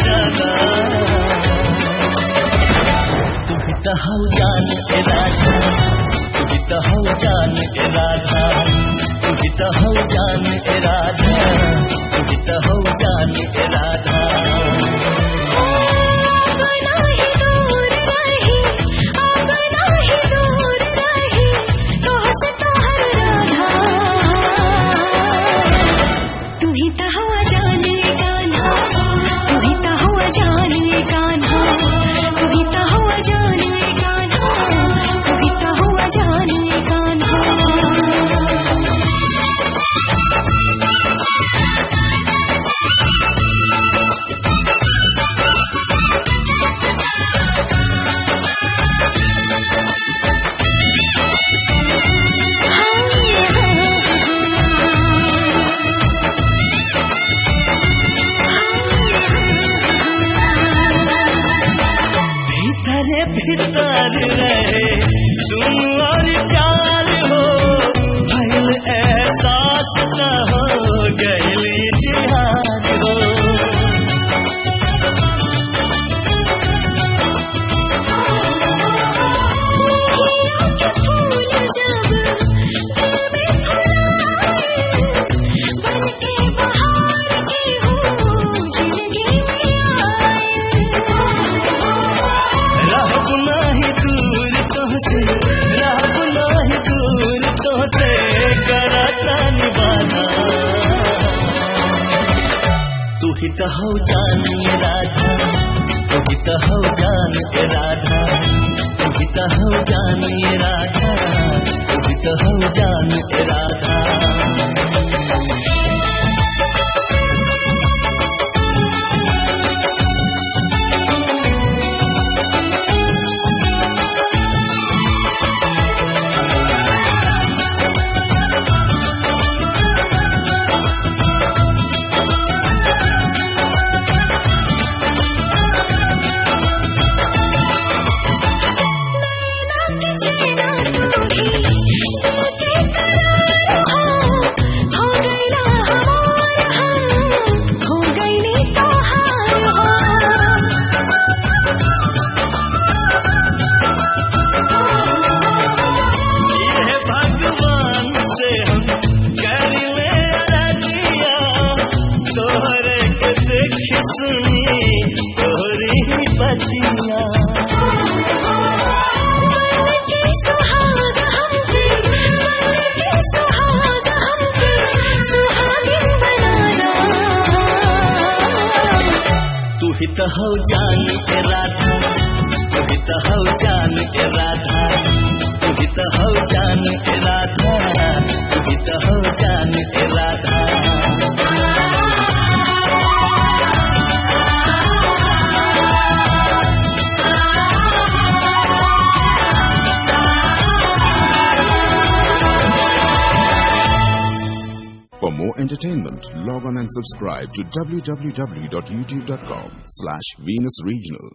जाना तू ही तो हो जान ए राधा तू ही तो हो जान ए राधा तू ही तो हो जान ए राधा तू ही तो हो जान ए राधा भीतर रहे तुम और प्यार हो भइल एहसास का हो गइली जिहार हो तू ही तो हो जान ए राधा तू ही तो हो जान ए राधा तू ही तो हो जान ए राधा तू ही तो हो जान ए राधा सुनी तोरी बतिया तू ही तो हो जान ए राधा तू ही तो हो जान ए राधा तू ही तो हो जान ए राधा तू ही तो हो जान ए Radha For more entertainment, log on and subscribe to www.youtube.com/Venus Regional.